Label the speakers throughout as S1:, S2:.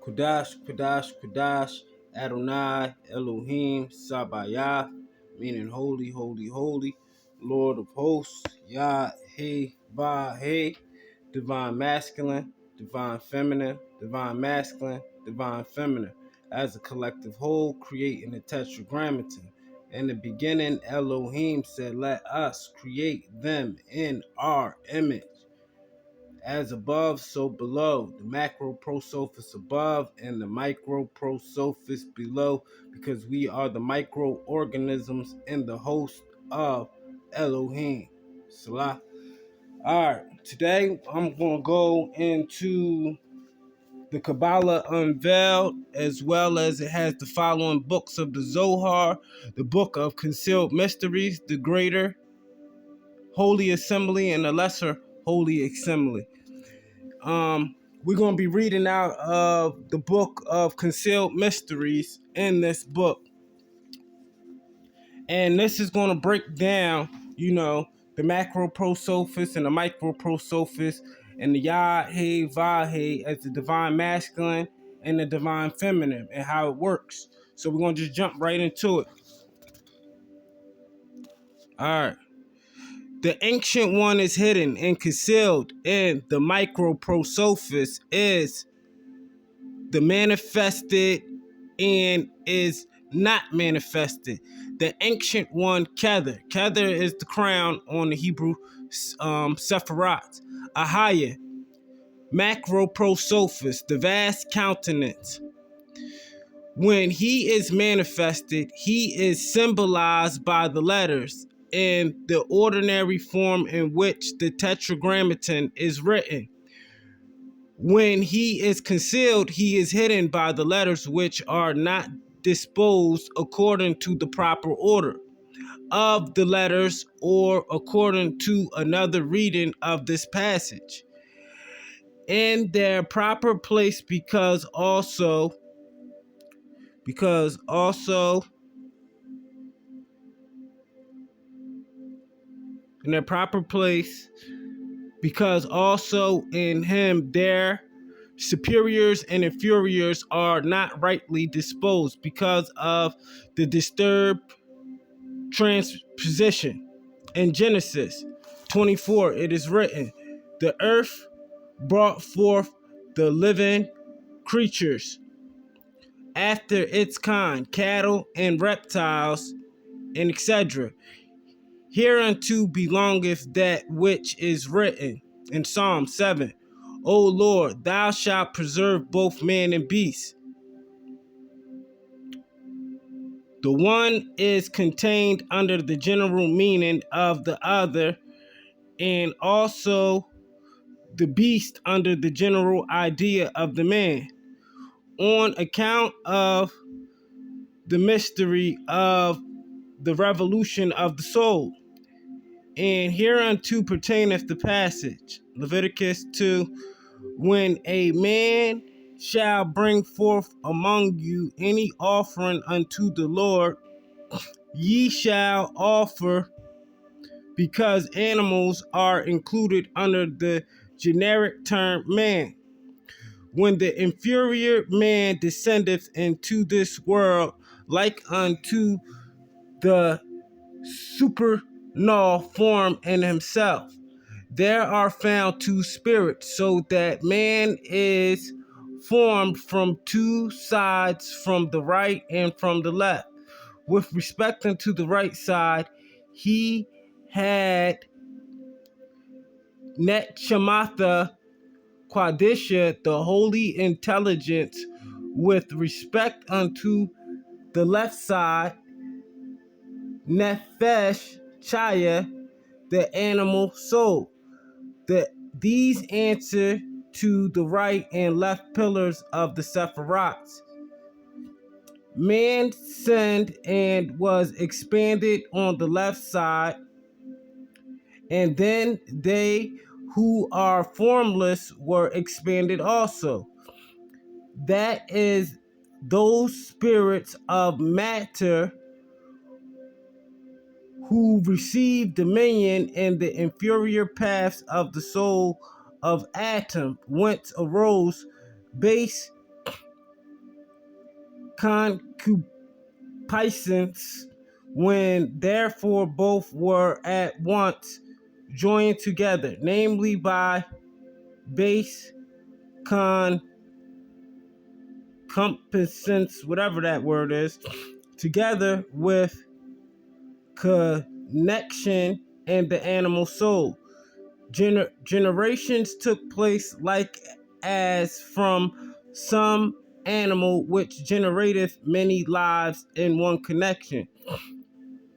S1: Kudash, Kudash, Kudash, Adonai, Elohim, Sabayath, meaning holy, holy, holy, Lord of hosts, Yod-He-vav-he, divine masculine, divine feminine, divine masculine, divine feminine, as a collective whole, creating a tetragrammaton. In the beginning, Elohim said, "Let us create them in our image." As above, so below. The macroprosopus above and the microprosopus below, because we are the microorganisms in the host of Elohim. Salah. Alright, today I'm going to go into the Kabbalah Unveiled, as well as it has the following books of the Zohar, the Book of Concealed Mysteries, the Greater Holy Assembly, and the Lesser Holy Assembly. We're going to be reading out of the Book of Concealed Mysteries in this book. And this is going to break down, the macroprosopus and the microprosopus and the Yod-He-vav-he as the divine masculine and the divine feminine and how it works. So we're going to just jump right into it. All right. The ancient one is hidden and concealed in the microprosopus is the manifested and is not manifested. The ancient one, Kether. Kether is the crown on the Hebrew Sephiroth. Ahaya, macroprosopus, the vast countenance. When he is manifested, he is symbolized by the letters in the ordinary form in which the tetragrammaton is written. When he is concealed, he is hidden by the letters which are not disposed according to the proper order of the letters or according to another reading of this passage. In their proper place because also in their proper place because also in him their superiors and inferiors are not rightly disposed because of the disturbed transposition. In Genesis 24, it is written, the earth brought forth the living creatures after its kind, cattle and reptiles, and etc. Hereunto belongeth that which is written in Psalm 7. O Lord, thou shalt preserve both man and beast. The one is contained under the general meaning of the other, and also the beast under the general idea of the man, on account of the mystery of the revolution of the soul. And hereunto pertaineth the passage, Leviticus 2, when a man shall bring forth among you any offering unto the Lord, ye shall offer, because animals are included under the generic term man. When the inferior man descendeth into this world, like unto the supernal form in himself, there are found two spirits, so that man is formed from two sides, from the right and from the left. With respect unto the right side, he had Netshamatha Quadisha, the holy intelligence. With respect unto the left side, Nefesh Chaya, the animal soul. These answer to the right and left pillars of the Sephiroth. Man sinned and was expanded on the left side, and then they who are formless were expanded also. That is, those spirits of matter who receive dominion in the inferior paths of the soul of atom, whence arose base concupiscence, when therefore both were at once joined together, namely by base concupiscence, whatever that word is, together with connection and the animal soul. Generations took place like as from some animal which generateth many lives in one connection.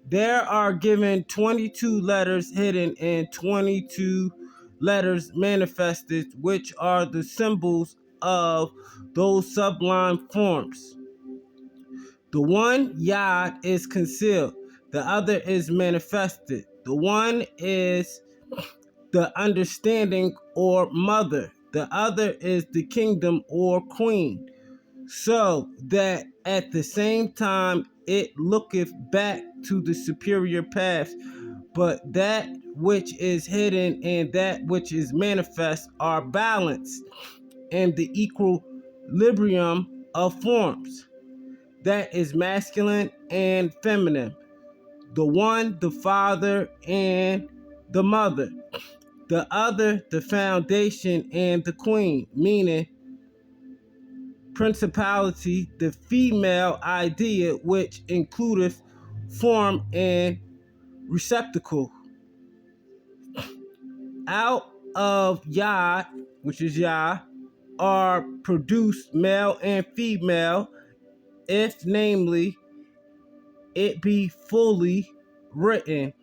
S1: There are given 22 letters hidden and 22 letters manifested, which are the symbols of those sublime forms. The one Yod is concealed, the other is manifested. The one is the understanding or mother, the other is the kingdom or queen, so that at the same time it looketh back to the superior path, but that which is hidden and that which is manifest are balanced in the equilibrium of forms. That is masculine and feminine. The one, the father and the mother. The other, the foundation and the queen, meaning principality, the female idea, which includeth form and receptacle. Out of Yod, which is Yah, are produced male and female, if namely it be fully written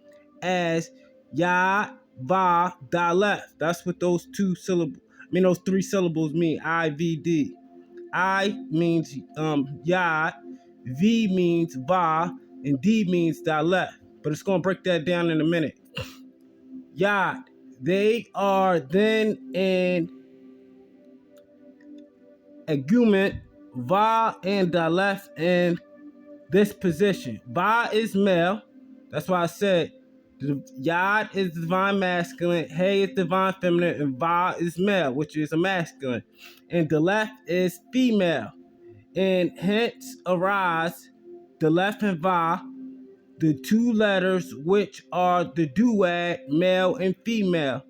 S1: as Yod-He-vav-he. That's what those those 3 syllables mean. IVD. I means Yod, V means Va, and D means Daleth. But it's gonna break that down in a minute. Yod. They are then in argument, Va and Daleth in this position. Va is male. That's why I said Yod is divine masculine, He is divine feminine, and Va is male, which is a masculine. And the left is female. And hence arise the left and Va, the 2 letters which are the duad, male and female.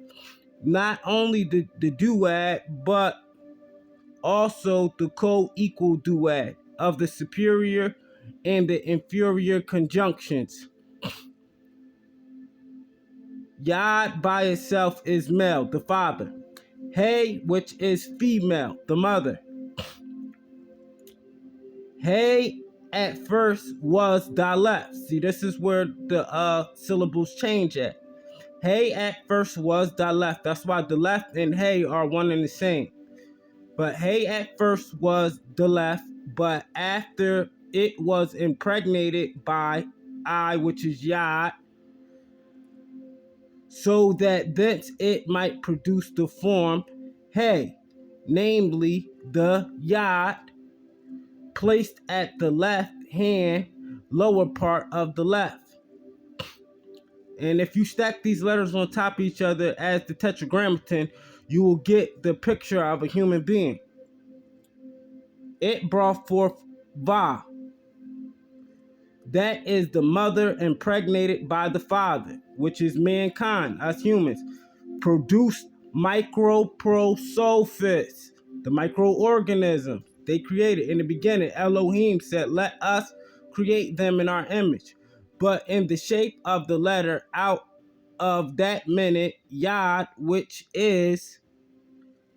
S1: Not only the duad, but also the co-equal duad of the superior and the inferior conjunctions. Yod by itself is male, the father. He, which is female, the mother. He at first was Daleth. See, this is where the syllables change at. He at first was Daleth. That's why the left and He are one and the same. But He at first was Daleth, but after it was impregnated by I, which is Yod, so that thence it might produce the form He, namely the Yod, placed at the left hand lower part of the left. And if you stack these letters on top of each other as the tetragrammaton, you will get the picture of a human being. It brought forth Va. That is the mother impregnated by the father, which is mankind, us humans. Produced microprosopus, the microorganism they created in the beginning. Elohim said, let us create them in our image. But in the shape of the letter out of that minute, Yod, which is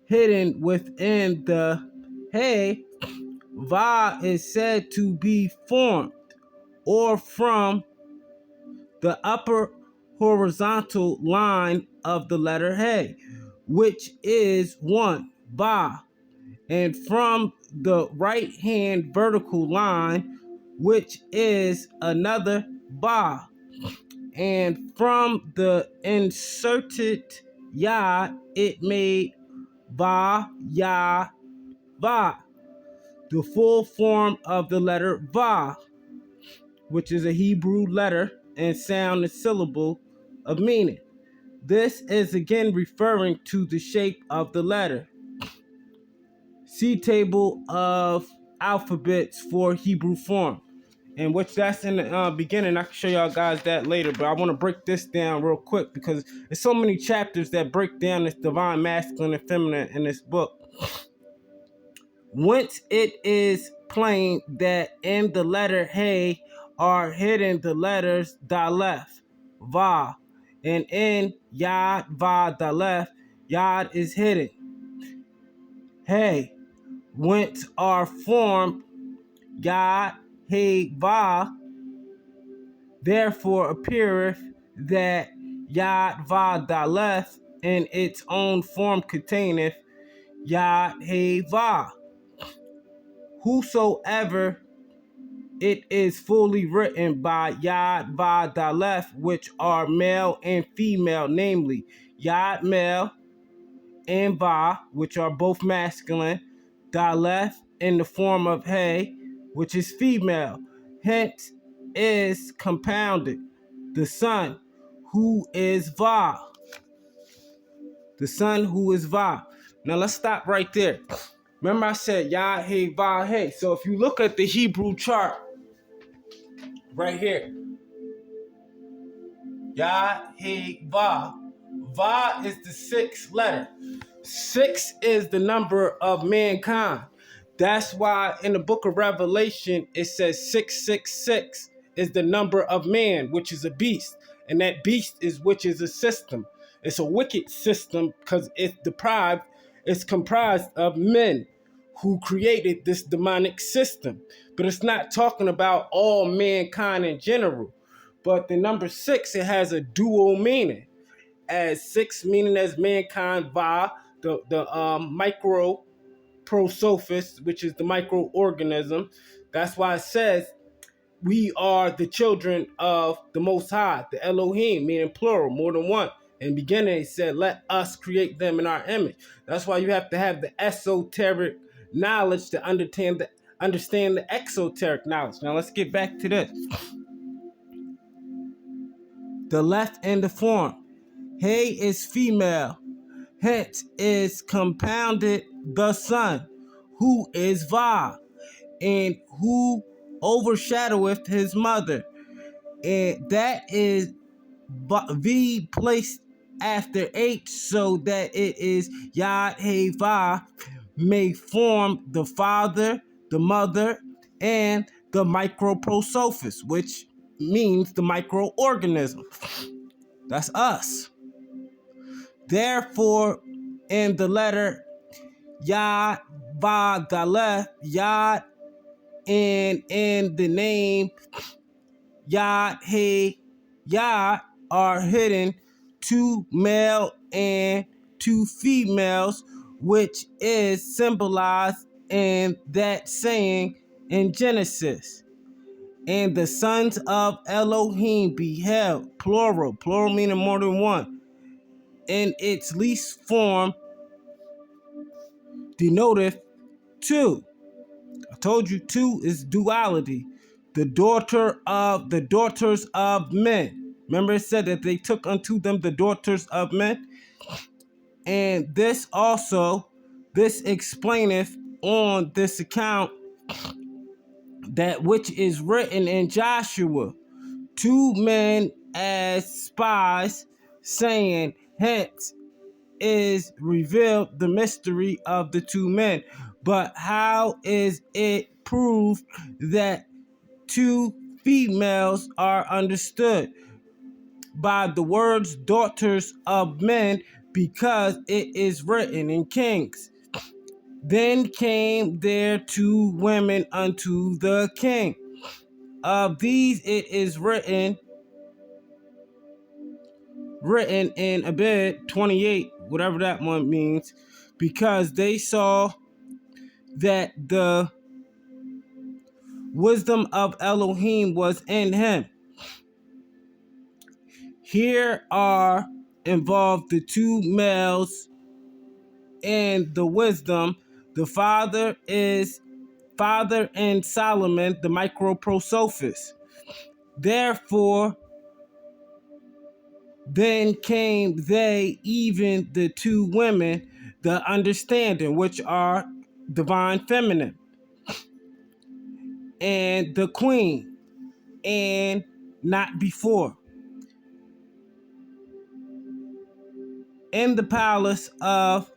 S1: hidden within the He, Va is said to be formed or from the upper horizontal line of the letter He, which is 1, Ba, and from the right hand vertical line, which is another Ba, and from the inserted Yod it made Va, Ya, Va, the full form of the letter Va, which is a Hebrew letter and sound and syllable of meaning. This is again referring to the shape of the letter. See table of alphabets for Hebrew form, and which that's in the beginning. I can show y'all guys that later, but I want to break this down real quick because there's so many chapters that break down this divine masculine and feminine in this book. Whence it is plain that in the letter He are hidden the letters Daleth, Va, and in Yod-He-vav-he, Yod is hidden. He, whence are formed Yod-He-vav, therefore appeareth that Yod-He-vav in its own form containeth Yod-He-vav. Whosoever it is fully written by Yod-He-vav, which are male and female, namely Yod male and Va, which are both masculine, Daleth in the form of He, which is female. Hence is compounded the son who is Va. The son who is Va. Now let's stop right there. Remember I said Yod-He-vav-he. So if you look at the Hebrew chart right here, Yod-He-vav. Va is the sixth letter. 6 is the number of mankind. That's why in the book of Revelation it says 666 is the number of man, which is a beast. And that beast is which is a system. It's a wicked system because it's comprised of men who created this demonic system. But it's not talking about all mankind in general. But the number 6, it has a dual meaning. As 6 meaning as mankind, Va, the microprosopus, which is the microorganism. That's why it says we are the children of the Most High, the Elohim, meaning plural, more than one. In the beginning, it said, let us create them in our image. That's why you have to have the esoteric knowledge to understand the exoteric knowledge. Now let's get back to this. The left and the form. He is female, hence is compounded the son, who is Va, and who overshadoweth his mother. And that is V placed after H, so that it is Yod-He-vav may form the father, the mother, and the microprosopus, which means the microorganism. That's us. Therefore, in the letter Yod-He-vav, Yod, and in the name Yod-He, Yod are hidden 2 male and 2 females, which is symbolized in that saying in Genesis. And the sons of Elohim beheld, plural meaning more than one, in its least form denoteth 2. I told you 2 is duality. The daughters of men. Remember it said that they took unto them the daughters of men. And this explaineth on this account that which is written in Joshua. 2 men as spies, saying, hence is revealed the mystery of the 2 men. But how is it proved that 2 females are understood? By the words daughters of men, because it is written in Kings. Then came there 2 women unto the king. Of these it is written in Abed 28, whatever that one means, because they saw that the wisdom of Elohim was in him. Here are involved the 2 males and the wisdom. The father and Solomon, the microprosopus. Therefore, then came they, even the 2 women, the understanding, which are divine feminine. and the queen, and not before. In the palace of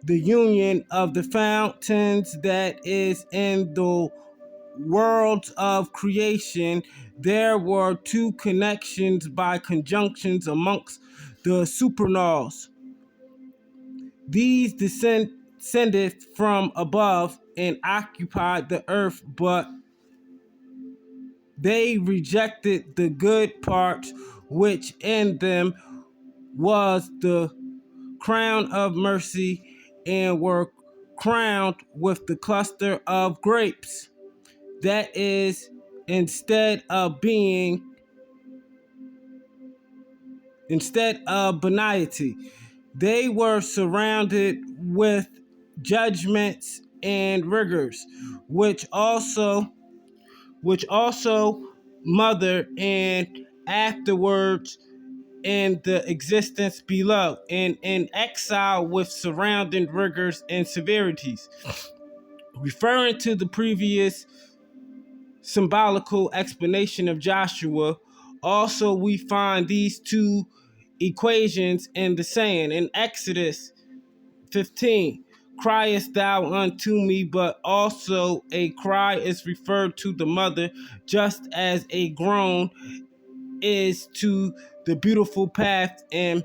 S1: the union of the fountains that is in the worlds of creation, there were two connections by conjunctions amongst the supernovas. These descended from above and occupied the earth, but they rejected the good parts which in them was the crown of mercy, and were crowned with the cluster of grapes. That is, instead of benignity, they were surrounded with judgments and rigors, which also mother and afterwards in the existence below, and in exile with surrounding rigors and severities. Referring to the previous symbolical explanation of Joshua, also we find these two equations in the saying in Exodus 15. Criest thou unto me, but also a cry is referred to the mother, just as a groan is to the beautiful path, and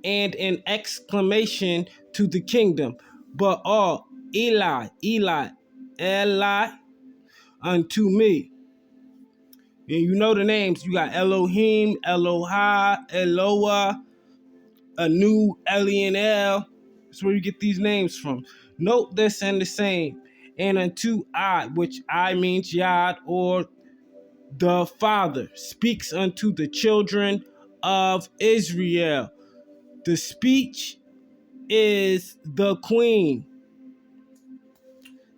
S1: an exclamation to the kingdom. But all Eli, Eli, Eli unto me. And you know the names. You got Elohim, Eloha, Eloah, Anu, Eli, and El. That's where you get these names from. Note this and the same. And unto I, which I means Yod, or the Father, speaks unto the children of Israel. The speech is the queen.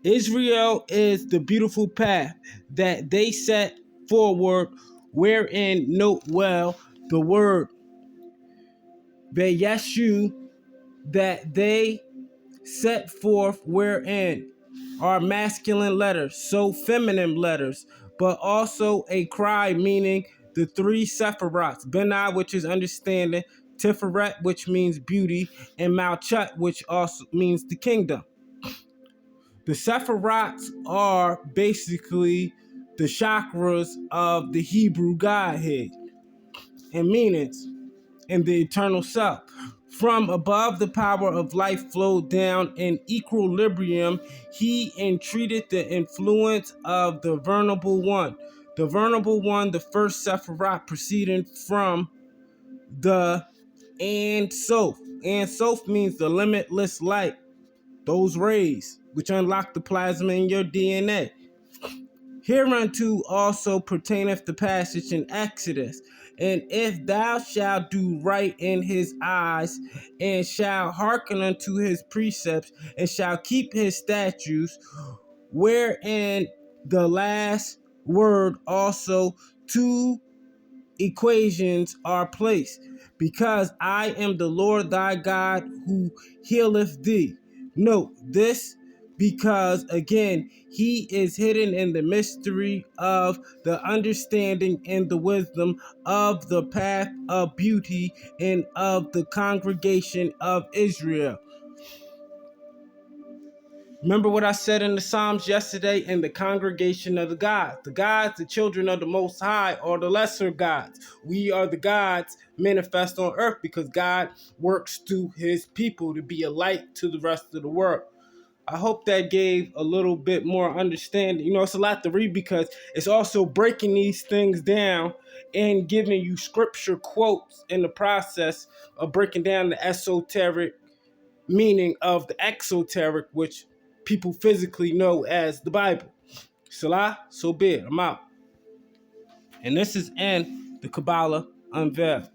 S1: Israel is the beautiful path that they set forward, wherein, note well, the word Vayeshu that they set forth, wherein are masculine letters, so feminine letters, but also a cry, meaning the three Sephiroths, Benai, which is understanding, Tiferet, which means beauty, and Malchut, which also means the kingdom. The Sephiroths are basically the chakras of the Hebrew Godhead and meanings in the eternal self. From above, the power of life flowed down in equilibrium. He entreated the influence of the Venerable One. The Venerable One, the first Sephiroth, proceeding from the Ein Sof. Ein Sof means the limitless light. Those rays, which unlock the plasma in your DNA. Hereunto also pertaineth the passage in Exodus. And if thou shalt do right in his eyes, and shalt hearken unto his precepts, and shalt keep his statutes, wherein the last word also two equations are placed, because I am the Lord thy God who healeth thee. Note this, because again, he is hidden in the mystery of the understanding and the wisdom of the path of beauty and of the congregation of Israel. Remember what I said in the Psalms yesterday, in the congregation of the gods. The gods, the children of the Most High, are the lesser gods. We are the gods manifest on earth because God works through his people to be a light to the rest of the world. I hope that gave a little bit more understanding. You know, it's a lot to read because it's also breaking these things down and giving you scripture quotes in the process of breaking down the esoteric meaning of the exoteric, which people physically know as the Bible. Salah, so be it. I'm out. And this is in the Kabbalah Unveiled.